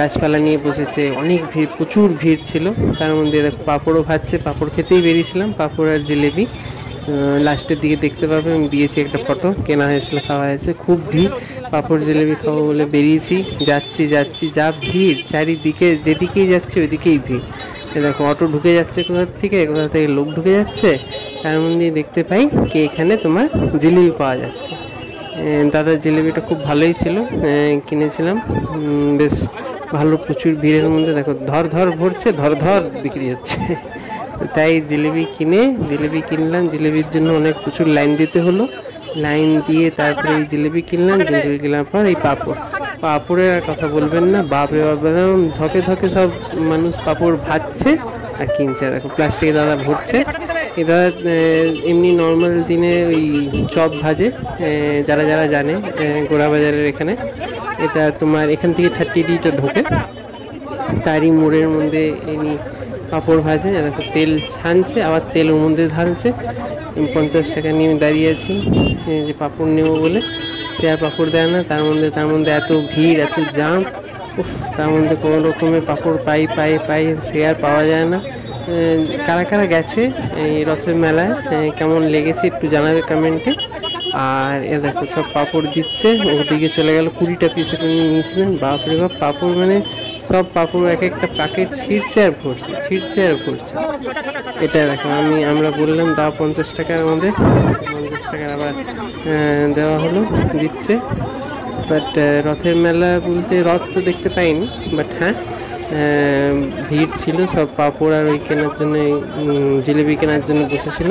গাছপালা নিয়ে বসেছে, অনেক ভিড়, প্রচুর ভিড় ছিল। তার মধ্যে দেখো পাঁপড়ও ভাজছে, পাঁপড় খেতেই বেরিয়েছিলাম, পাঁপড় আর জিলেবি লাস্টের দিকে দেখতে পাবে, আমি দিয়েছি একটা ফটো, কেনা হয়েছিল, খাওয়া হয়েছে। খুব ভিড়, পাঁপড় জিলেবি খাবো বলে বেরিয়েছি, যাচ্ছি যা ভিড় চারিদিকে, যেদিকেই যাচ্ছে ওইদিকেই ভিড়। দেখো অটো ঢুকে যাচ্ছে কোথা থেকে লোক ঢুকে যাচ্ছে। তার মধ্যে দেখতে পাই কি এখানে তোমার জিলিপি পাওয়া যাচ্ছে। দাদার জিলিপিটা খুব ভালোই ছিল, কিনেছিলাম, বেশ ভালো। প্রচুর ভিড়ের মধ্যে দেখো ধর ভরছে, ধর বিক্রি হচ্ছে। তাই জিলিপি কিনলাম। জিলিপির জন্য অনেক প্রচুর লাইন দিতে হলো, লাইন দিয়ে তারপরে এই জিলিপি কিনলাম। জিলিপি কেনার পর এই পাঁপড়ের আর কথা বলবেন না, বাপরে বাপ, ধকে সব মানুষ পাঁপড় ভাজছে আর কিনছে। দেখো প্লাস্টিকে দাদা ভরছে। এটা এমনি নর্মাল দিনে ওই চপ ভাজে, যারা জানে গোড়াবাজারের এখানে। এটা তোমার এখান থেকে 30 ঢোকে, তারই মোড়ের মধ্যে এমনি পাঁপড় ভাজে। দেখো তেল ছানছে, আবার তেল ওর মধ্যে ঢালছে। 50 টাকা নিয়ে দাঁড়িয়ে আছি যে পাঁপড় নেবো বলে, সে আর পাঁপড় দেয় না। তার মধ্যে এত ভিড়, এত জাম, তার মধ্যে কোনো রকমে পাঁপড় পাই, সে আর পাওয়া যায় না। কারা গেছে এই রথের মেলায়, কেমন লেগেছে একটু জানাবে কমেন্টে। আর এ দেখো সব পাঁপড় দিচ্ছে, ওদিকে চলে গেল 20টা পিস নিয়েছিলেন। বাপরে বাপ, পাঁপড় মানে সব পাঁপড় এক একটা প্যাকেট ছিঁড়ছে আর ভরছে। এটা দেখো আমরা বললাম দাও 50 টাকার, আমাদের 50 টাকার আবার দেওয়া হলো, দিচ্ছে। বাট রথের মেলা বলতে রথ তো দেখতে পাইনি, বাট হ্যাঁ ভিড় ছিল, সব পাঁপড় আর ওই কেনার জন্য, জিলিপি কেনার জন্য বসেছিল।